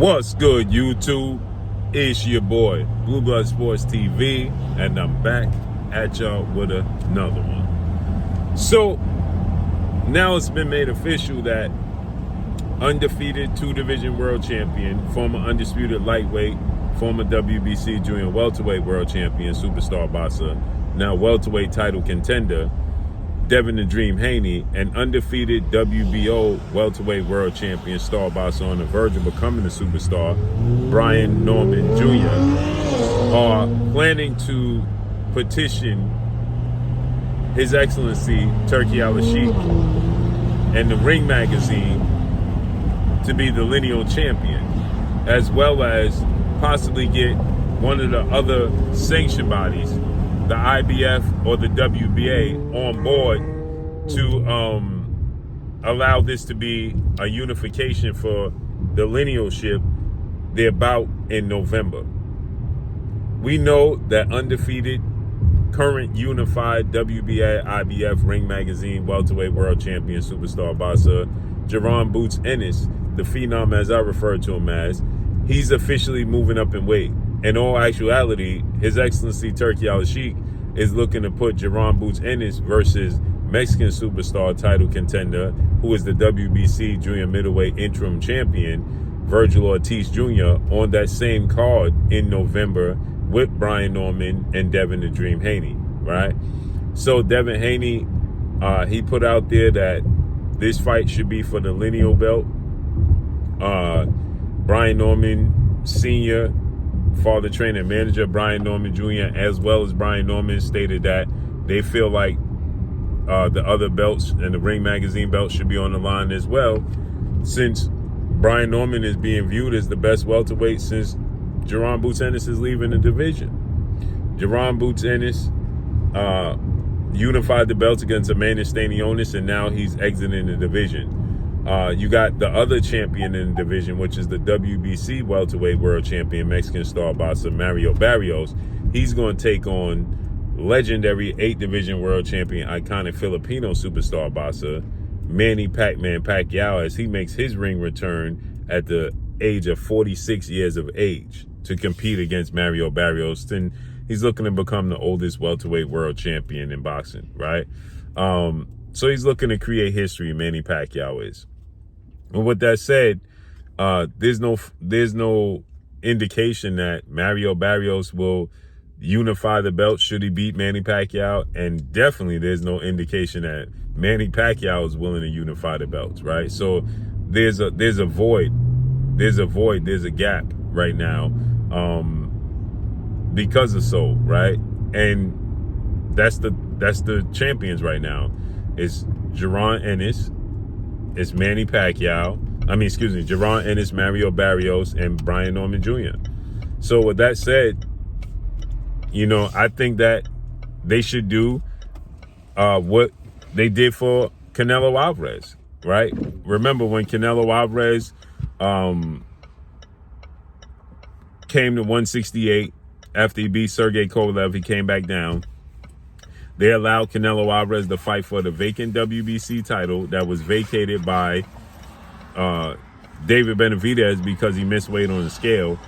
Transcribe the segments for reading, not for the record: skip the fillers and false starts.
What's good, YouTube? It's your boy, Blue Blood Sports TV, and I'm back at y'all with another one. So, now it's been made official that undefeated two-division world champion, former undisputed lightweight, former WBC junior welterweight world champion, superstar boxer, now welterweight title contender, Devin the Dream Haney, and undefeated WBO welterweight world champion star boxer on the verge of becoming a superstar, Brian Norman Jr., are planning to petition His Excellency Turki Al-Sheikh and the Ring magazine to be the lineal champion, as well as possibly get one of the other sanction bodies, the IBF or the WBA, on board to allow this to be a unification for the linealship they're about in November. We know that undefeated, current unified WBA, IBF, Ring Magazine, welterweight world champion, superstar boxer, Jerron Boots Ennis, the phenom as I refer to him as, he's officially moving up in weight. In all actuality, His Excellency Turki Al-Sheikh is looking to put Jerron Boots Ennis versus Mexican superstar title contender, who is the WBC junior middleweight interim champion, Virgil Ortiz Jr., on that same card in November with Brian Norman and Devin the Dream Haney, right? So Devin Haney, he put out there that this fight should be for the lineal belt. Brian Norman Sr., father, trainer, manager Brian Norman Jr., as well as Brian Norman, stated that they feel like the other belts and the Ring Magazine belt should be on the line as well, since Brian Norman is being viewed as the best welterweight since Jerron Boots Ennis is leaving the division. Jerron Boots Ennis unified the belts against Amanda Stanionis, and now he's exiting the division. You got the other champion in the division, which is the WBC welterweight world champion, Mexican star boxer Mario Barrios. He's going to take on legendary 8-division world champion, iconic Filipino superstar boxer Manny Pac-Man Pacquiao, as he makes his ring return at the age of 46 years of age to compete against Mario Barrios. And he's looking to become the oldest welterweight world champion in boxing, right? So he's looking to create history, Manny Pacquiao is. And with that said, there's no indication that Mario Barrios will unify the belt should he beat Manny Pacquiao, and definitely there's no indication that Manny Pacquiao is willing to unify the belts, right? So there's a void, there's a gap right now, because of so, right? And that's the champions right now. It's Jerron Ennis, it's Manny Pacquiao. Jerron Ennis, Mario Barrios, and Brian Norman Jr. So with that said, I think that they should do what they did for Canelo Alvarez, right? Remember when Canelo Alvarez came to 168 after he beat Sergey Kovalev, he came back down. They allowed Canelo Alvarez to fight for the vacant WBC title that was vacated by David Benavidez because he missed weight on the scale,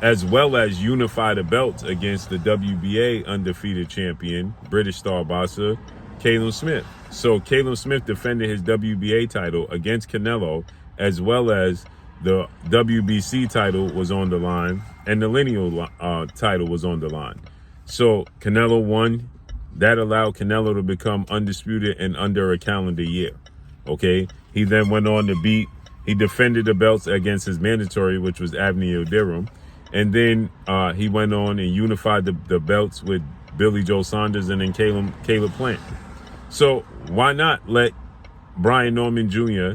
as well as unify the belts against the WBA undefeated champion, British star boxer, Callum Smith. So Callum Smith defended his WBA title against Canelo, as well as the WBC title was on the line, and the lineal title was on the line. So Canelo won. That allowed Canelo to become undisputed in under a calendar year, okay? He then went on to he defended the belts against his mandatory, which was Avni Yildirim. And then he went on and unified the belts with Billy Joe Saunders and then Caleb Plant. So why not let Brian Norman Jr.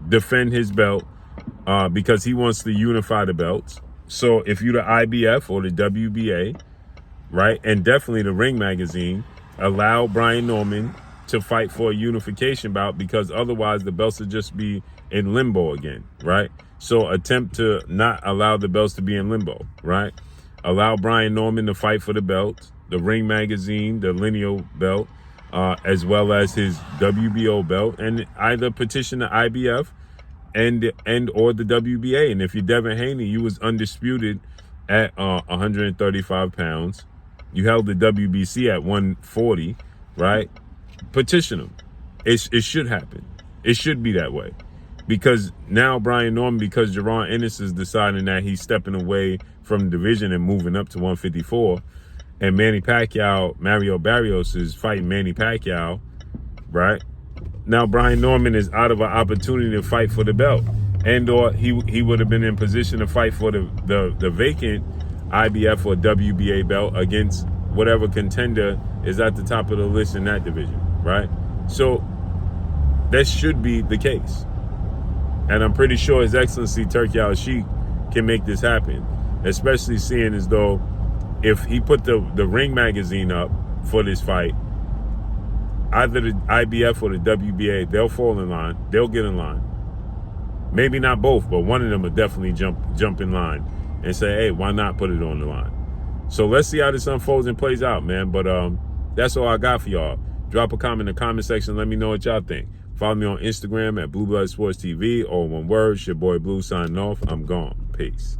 defend his belt because he wants to unify the belts. So if you're the IBF or the WBA, right, and definitely the Ring Magazine, allow Brian Norman to fight for a unification bout, because otherwise the belts would just be in limbo again, right? So attempt to not allow the belts to be in limbo, right? Allow Brian Norman to fight for the belt, the Ring Magazine, the lineal belt, as well as his WBO belt, and either petition the IBF and or the WBA. And if you're Devin Haney, you was undisputed at 135 pounds. You held the WBC at 140, right? Petition him. It should happen. It should be that way. Because now Brian Norman, because Jaron Ennis is deciding that he's stepping away from the division and moving up to 154, and Manny Pacquiao, Mario Barrios is fighting Manny Pacquiao, right? Now Brian Norman is out of an opportunity to fight for the belt, and or he would have been in position to fight for the vacant IBF or WBA belt against whatever contender is at the top of the list in that division, right? So that should be the case. And I'm pretty sure His Excellency Turki Al-Sheikh can make this happen, especially seeing as though if he put the Ring magazine up for this fight, either the IBF or the WBA, they'll fall in line. They'll get in line. Maybe not both, but one of them will definitely jump in line and say, hey, why not put it on the line? So let's see how this unfolds and plays out, man. But that's all I got for y'all. Drop a comment in the comment section. Let me know what y'all think. Follow me on Instagram at Blue Blood Sports TV. All one word. It's your boy Blue signing off. I'm gone. Peace.